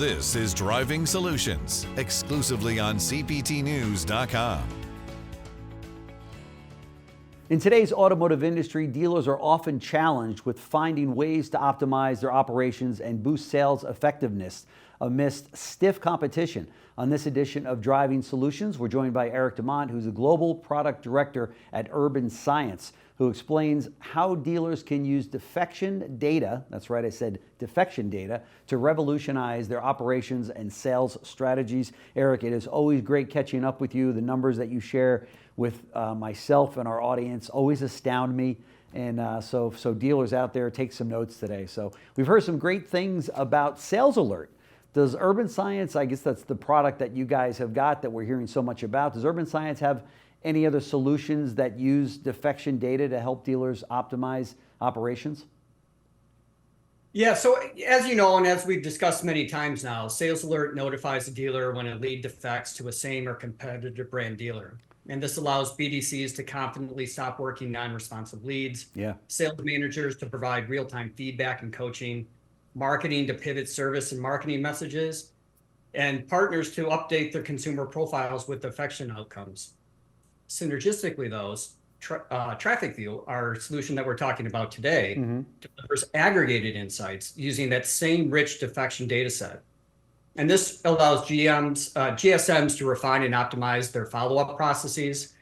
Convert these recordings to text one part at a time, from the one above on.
This is Driving Solutions, exclusively on CPTnews.com. In today's automotive industry, dealers are often challenged with finding ways to optimize their operations and boost sales effectiveness amidst stiff competition. On this edition of Driving Solutions, we're joined by Eric DeMont, who's a global product director at Urban Science, who explains how dealers can use defection data, that's right, I said defection data, to revolutionize their operations and sales strategies. Eric, it is always great catching up with you. The numbers that you share with myself and our audience always astound me. And so dealers out there, take some notes today. So we've heard some great things about SalesAlert. Does Urban Science, I guess that's the product that you guys have got that we're hearing so much about, does Urban Science have any other solutions that use defection data to help dealers optimize operations? Yeah, so as you know, and as we've discussed many times now, SalesAlert notifies the dealer when a lead defects to a same or competitive brand dealer. And this allows BDCs to confidently stop working non-responsive leads, sales managers to provide real-time feedback and coaching, marketing to pivot service and marketing messages, and partners to update their consumer profiles with defection outcomes. Synergistically, those TrafficView, our solution that we're talking about today, delivers aggregated insights using that same rich defection data set. And this allows GSMs to refine and optimize their follow-up processes,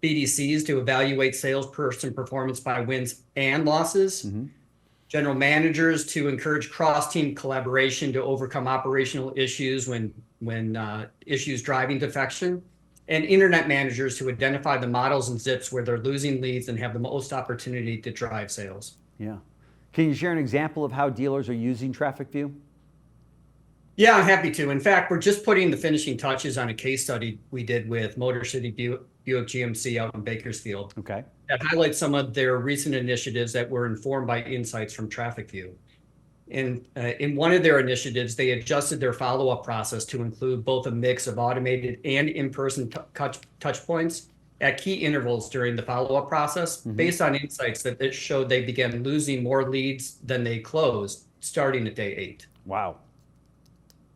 BDCs to evaluate salesperson performance by wins and losses, general managers to encourage cross-team collaboration to overcome operational issues when issues driving defection, and internet managers to identify the models and zips where they're losing leads and have the most opportunity to drive sales. Yeah. Can you share an example of how dealers are using TrafficView? Yeah, I'm happy to. In fact, we're just putting the finishing touches on a case study we did with Motor City Buick GMC out in Bakersfield. Okay. That highlights some of their recent initiatives that were informed by insights from TrafficView. In one of their initiatives, they adjusted their follow-up process to include both a mix of automated and in-person touch points at key intervals during the follow-up process, based on insights that showed they began losing more leads than they closed starting at day 8. Wow.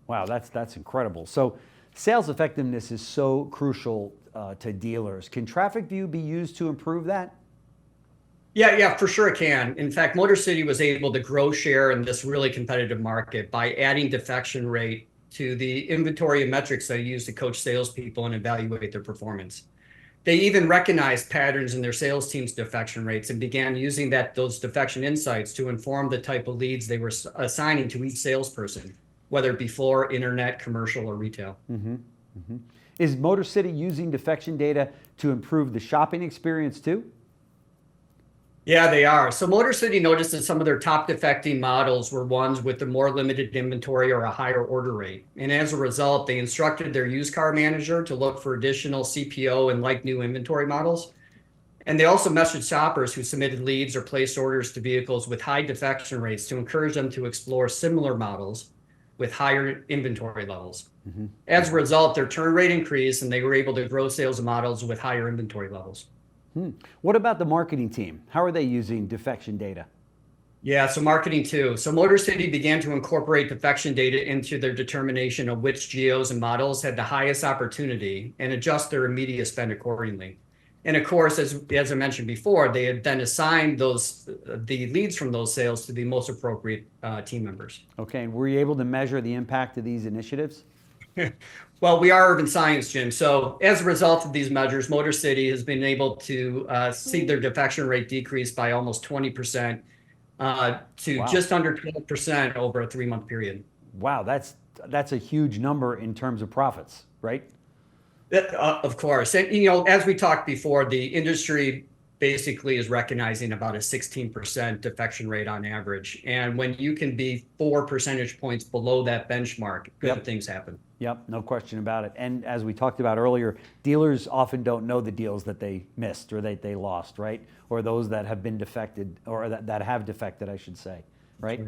Wow, that's incredible. So sales effectiveness is so crucial to dealers. Can TrafficView be used to improve that? Yeah, for sure it can. In fact, Motor City was able to grow share in this really competitive market by adding defection rate to the inventory of metrics they use to coach salespeople and evaluate their performance. They even recognized patterns in their sales team's defection rates and began using those defection insights to inform the type of leads they were assigning to each salesperson, whether it be floor, internet, commercial, or retail. Is Motor City using defection data to improve the shopping experience too? Yeah, they are. So Motor City noticed that some of their top defecting models were ones with a more limited inventory or a higher order rate. And as a result, they instructed their used car manager to look for additional CPO and like new inventory models. And they also messaged shoppers who submitted leads or placed orders to vehicles with high defection rates to encourage them to explore similar models with higher inventory levels. As a result, their turn rate increased and they were able to grow sales of models with higher inventory levels. What about the marketing team? How are they using defection data? Yeah, so marketing too. So Motor City began to incorporate defection data into their determination of which geos and models had the highest opportunity and adjust their media spend accordingly. And of course, as I mentioned before, they had then assigned the leads from those sales to the most appropriate team members. Okay, and were you able to measure the impact of these initiatives? Well, we are Urban Science, Jim. So as a result of these measures, Motor City has been able to see their defection rate decrease by almost 20% to just under 12% over a 3-month period. Wow, that's a huge number in terms of profits, right? Of course. And, as we talked before, the industry basically is recognizing about a 16% defection rate on average. And when you can be 4 percentage points below that benchmark, good things happen. Yep, no question about it. And as we talked about earlier, dealers often don't know the deals that they missed or that they lost, right? Or those that have been defected, or that have defected, I should say, right?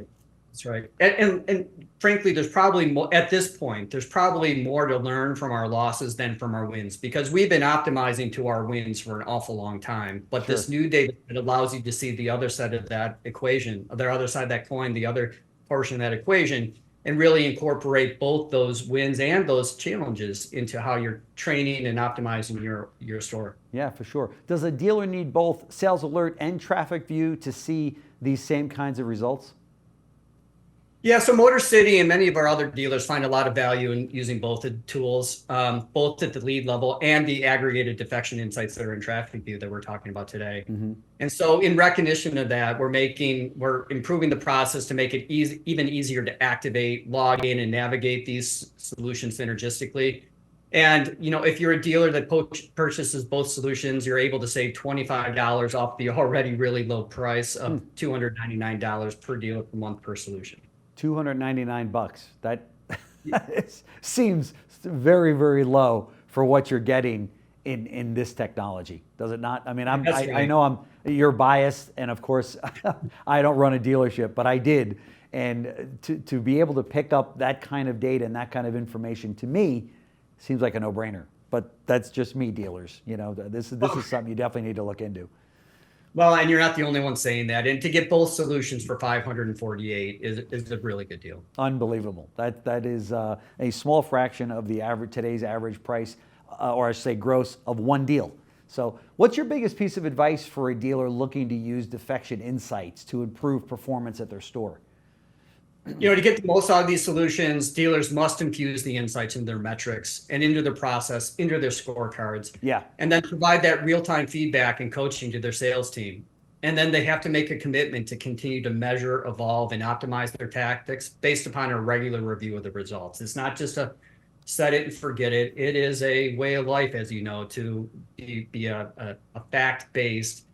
That's right. And frankly, there's probably more, at this point, there's probably more to learn from our losses than from our wins, because we've been optimizing to our wins for an awful long time. But this new data that allows you to see the other side of that equation, the other side of that coin, the other portion of that equation, and really incorporate both those wins and those challenges into how you're training and optimizing your store. Yeah, for sure. Does a dealer need both SalesAlert and TrafficView to see these same kinds of results? Yeah, so Motor City and many of our other dealers find a lot of value in using both the tools, both at the lead level and the aggregated defection insights that are in TrafficView that we're talking about today. And so in recognition of that, we're improving the process to make it even easier to activate, log in, and navigate these solutions synergistically. And if you're a dealer that purchases both solutions, you're able to save $25 off the already really low price of $299 per dealer per month per solution. $299. That seems very, very low for what you're getting in this technology, does it not? I mean, I know you're biased, and of course, I don't run a dealership, but I did, and to be able to pick up that kind of data and that kind of information, to me, seems like a no-brainer. But that's just me, dealers. This is something you definitely need to look into. Well, and you're not the only one saying that. And to get both solutions for $548 is a really good deal. Unbelievable. That is a small fraction of the today's average price, or I should say gross, of one deal. So what's your biggest piece of advice for a dealer looking to use Defection insights to improve performance at their store? To get the most out of these solutions, dealers must infuse the insights into their metrics and into their process, into their scorecards. Yeah. And then provide that real-time feedback and coaching to their sales team. And then they have to make a commitment to continue to measure, evolve, and optimize their tactics based upon a regular review of the results. It's not just a set it and forget it. It is a way of life, as you know, to be a fact-based,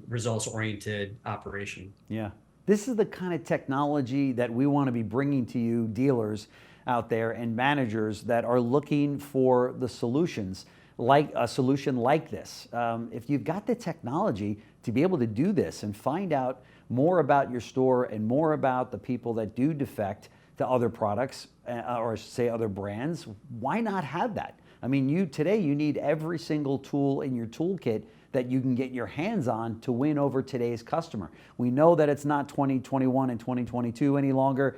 results-oriented operation. Yeah. This is the kind of technology that we want to be bringing to you, dealers out there and managers that are looking for the solutions, like a solution like this. If you've got the technology to be able to do this and find out more about your store and more about the people that do defect to other products, or say other brands, why not have that? I mean, today you need every single tool in your toolkit that you can get your hands on to win over today's customer. We know that it's not 2021 and 2022 any longer.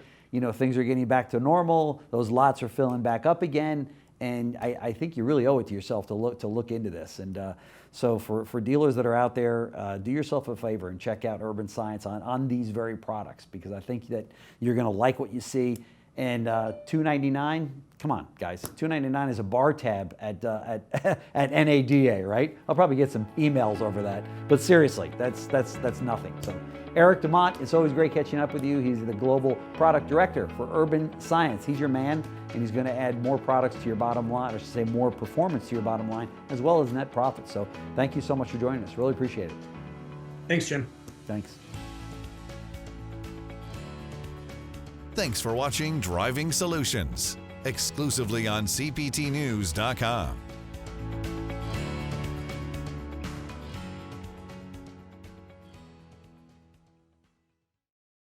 Things are getting back to normal. Those lots are filling back up again. And I think you really owe it to yourself to look into this. And so for dealers that are out there, do yourself a favor and check out Urban Science on these very products, because I think that you're gonna like what you see. And $299, come on, guys. $299 is a bar tab at NADA, right? I'll probably get some emails over that. But seriously, that's nothing. So Eric DeMont, it's always great catching up with you. He's the Global Product Director for Urban Science. He's your man, and he's going to add more products to your bottom line, or should say more performance to your bottom line, as well as net profit. So thank you so much for joining us. Really appreciate it. Thanks, Jim. Thanks. Thanks for watching Driving Solutions, exclusively on CPTnews.com.